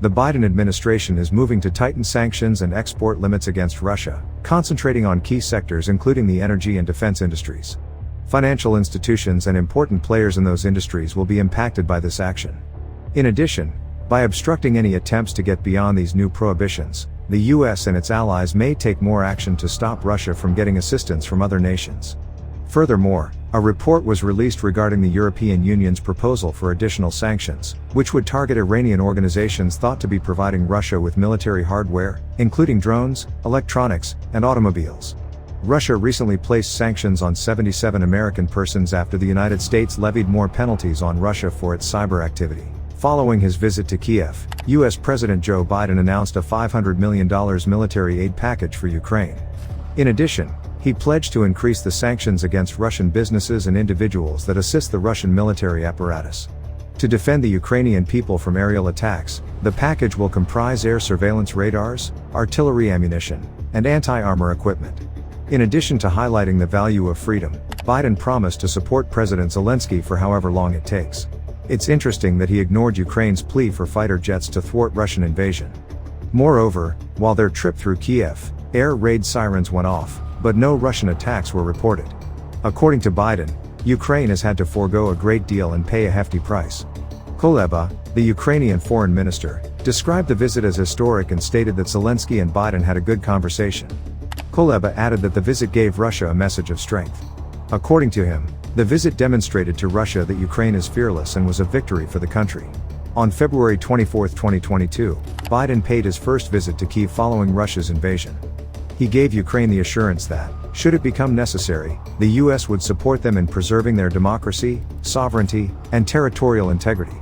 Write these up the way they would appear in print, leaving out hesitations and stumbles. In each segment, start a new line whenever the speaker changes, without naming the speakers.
The Biden administration is moving to tighten sanctions and export limits against Russia, concentrating on key sectors including the energy and defense industries. Financial institutions and important players in those industries will be impacted by this action. In addition, by obstructing any attempts to get beyond these new prohibitions, the US and its allies may take more action to stop Russia from getting assistance from other nations. Furthermore, a report was released regarding the European Union's proposal for additional sanctions, which would target Iranian organizations thought to be providing Russia with military hardware, including drones, electronics, and automobiles. Russia recently placed sanctions on 77 American persons after the United States levied more penalties on Russia for its cyber activity. Following his visit to Kiev, US President Joe Biden announced a $500 million military aid package for Ukraine. In addition, he pledged to increase the sanctions against Russian businesses and individuals that assist the Russian military apparatus. To defend the Ukrainian people from aerial attacks, the package will comprise air surveillance radars, artillery ammunition, and anti-armor equipment. In addition to highlighting the value of freedom, Biden promised to support President Zelensky for however long it takes. It's interesting that he ignored Ukraine's plea for fighter jets to thwart Russian invasion. Moreover, while their trip through Kiev, air raid sirens went off, but no Russian attacks were reported. According to Biden, Ukraine has had to forego a great deal and pay a hefty price. Kuleba, the Ukrainian foreign minister, described the visit as historic and stated that Zelensky and Biden had a good conversation. Kuleba added that the visit gave Russia a message of strength. According to him, the visit demonstrated to Russia that Ukraine is fearless and was a victory for the country. On February 24, 2022, Biden paid his first visit to Kiev following Russia's invasion. He gave Ukraine the assurance that, should it become necessary, the US would support them in preserving their democracy, sovereignty, and territorial integrity.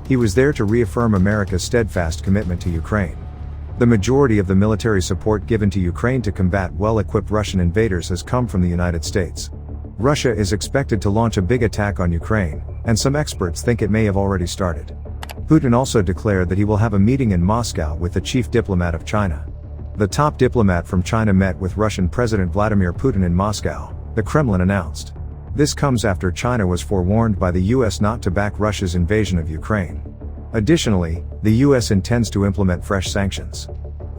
He was there to reaffirm America's steadfast commitment to Ukraine. The majority of the military support given to Ukraine to combat well-equipped Russian invaders has come from the United States. Russia is expected to launch a big attack on Ukraine, and some experts think it may have already started. Putin also declared that he will have a meeting in Moscow with the chief diplomat of China. The top diplomat from China met with Russian President Vladimir Putin in Moscow, the Kremlin announced. This comes after China was forewarned by the US not to back Russia's invasion of Ukraine. Additionally, the US intends to implement fresh sanctions.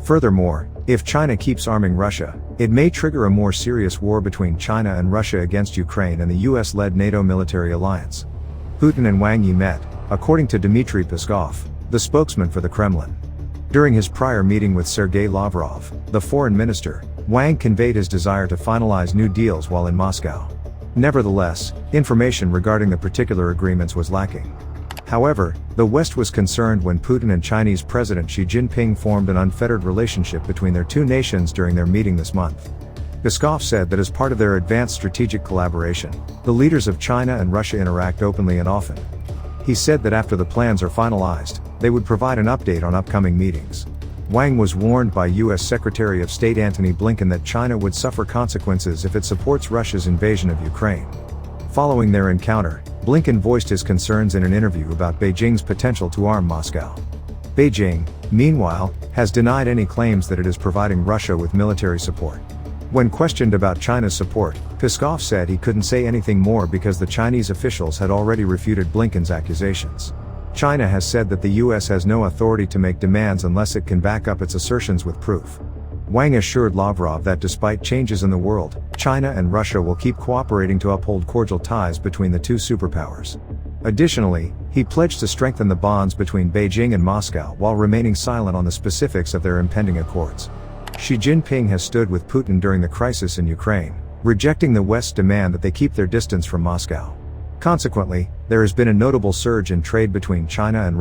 Furthermore, if China keeps arming Russia, it may trigger a more serious war between China and Russia against Ukraine and the US-led NATO military alliance. Putin and Wang Yi met, according to Dmitry Peskov, the spokesman for the Kremlin. During his prior meeting with Sergei Lavrov, the foreign minister, Wang conveyed his desire to finalize new deals while in Moscow. Nevertheless, information regarding the particular agreements was lacking. However, the West was concerned when Putin and Chinese President Xi Jinping formed an unfettered relationship between their two nations during their meeting this month. Peskov said that as part of their advanced strategic collaboration, the leaders of China and Russia interact openly and often. He said that after the plans are finalized, they would provide an update on upcoming meetings. Wang was warned by U.S. Secretary of State Antony Blinken that China would suffer consequences if it supports Russia's invasion of Ukraine. Following their encounter, Blinken voiced his concerns in an interview about Beijing's potential to arm Moscow. Beijing, meanwhile, has denied any claims that it is providing Russia with military support. When questioned about China's support, Peskov said he couldn't say anything more because the Chinese officials had already refuted Blinken's accusations. China has said that the US has no authority to make demands unless it can back up its assertions with proof. Wang assured Lavrov that despite changes in the world, China and Russia will keep cooperating to uphold cordial ties between the two superpowers. Additionally, he pledged to strengthen the bonds between Beijing and Moscow while remaining silent on the specifics of their impending accords. Xi Jinping has stood with Putin during the crisis in Ukraine, rejecting the West's demand that they keep their distance from Moscow. Consequently, there has been a notable surge in trade between China and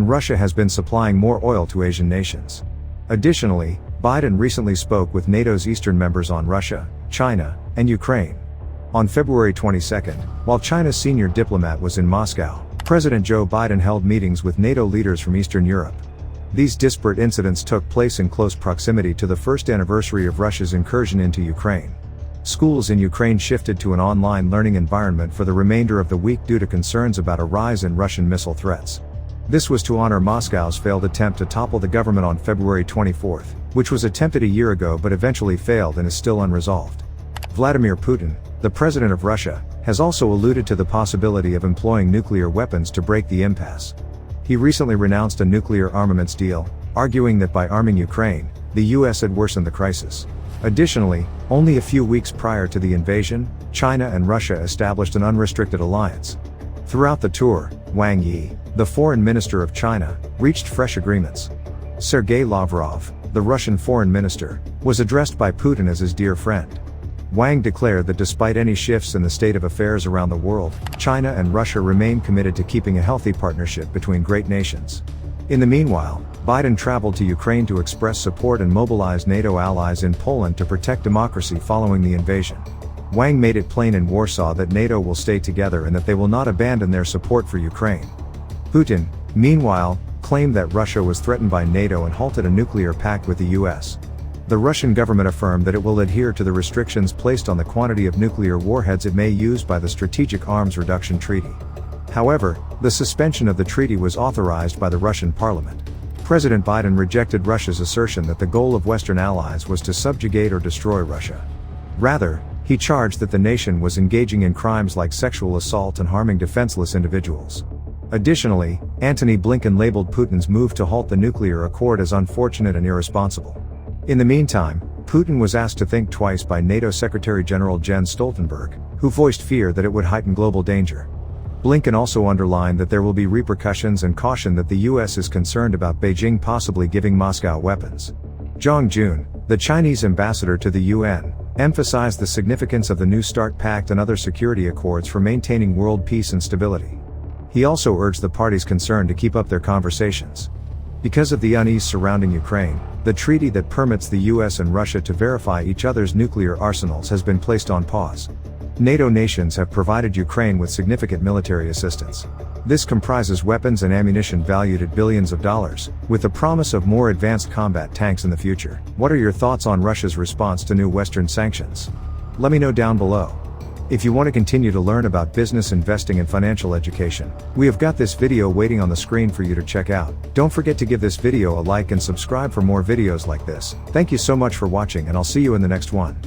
Russia has been supplying more oil to Asian nations. Additionally, Biden recently spoke with NATO's eastern members on Russia, China, and Ukraine. On February 22, while China's senior diplomat was in Moscow, President Joe Biden held meetings with NATO leaders from Eastern Europe. These disparate incidents took place in close proximity to the first anniversary of Russia's incursion into Ukraine. Schools in Ukraine shifted to an online learning environment for the remainder of the week due to concerns about a rise in Russian missile threats. This was to honor Moscow's failed attempt to topple the government on February 24, which was attempted a year ago but eventually failed and is still unresolved. Vladimir Putin, the president of Russia, has also alluded to the possibility of employing nuclear weapons to break the impasse. He recently renounced a nuclear armaments deal, arguing that by arming Ukraine, the US had worsened the crisis. Additionally, only a few weeks prior to the invasion, China and Russia established an unrestricted alliance. Throughout the tour, Wang Yi, the foreign minister of China, reached fresh agreements. Sergei Lavrov, the Russian foreign minister, was addressed by Putin as his dear friend. Wang declared that despite any shifts in the state of affairs around the world, China and Russia remain committed to keeping a healthy partnership between great nations. In the meanwhile, Biden traveled to Ukraine to express support and mobilize NATO allies in Poland to protect democracy following the invasion. Wang made it plain in Warsaw that NATO will stay together and that they will not abandon their support for Ukraine. Putin, meanwhile, claimed that Russia was threatened by NATO and halted a nuclear pact with the US. The Russian government affirmed that it will adhere to the restrictions placed on the quantity of nuclear warheads it may use by the Strategic Arms Reduction Treaty. However, the suspension of the treaty was authorized by the Russian parliament. President Biden rejected Russia's assertion that the goal of Western allies was to subjugate or destroy Russia. Rather, he charged that the nation was engaging in crimes like sexual assault and harming defenseless individuals. Additionally, Antony Blinken labeled Putin's move to halt the nuclear accord as unfortunate and irresponsible. In the meantime, Putin was asked to think twice by NATO Secretary-General Jens Stoltenberg, who voiced fear that it would heighten global danger. Blinken also underlined that there will be repercussions and cautioned that the US is concerned about Beijing possibly giving Moscow weapons. Zhang Jun, the Chinese ambassador to the UN, emphasized the significance of the New START Pact and other security accords for maintaining world peace and stability. He also urged the parties concerned to keep up their conversations. Because of the unease surrounding Ukraine, the treaty that permits the US and Russia to verify each other's nuclear arsenals has been placed on pause. NATO nations have provided Ukraine with significant military assistance. This comprises weapons and ammunition valued at billions of dollars, with the promise of more advanced combat tanks in the future. What are your thoughts on Russia's response to new Western sanctions? Let me know down below. If you want to continue to learn about business investing and financial education, we have got this video waiting on the screen for you to check out. Don't forget to give this video a like and subscribe for more videos like this. Thank you so much for watching, and I'll see you in the next one.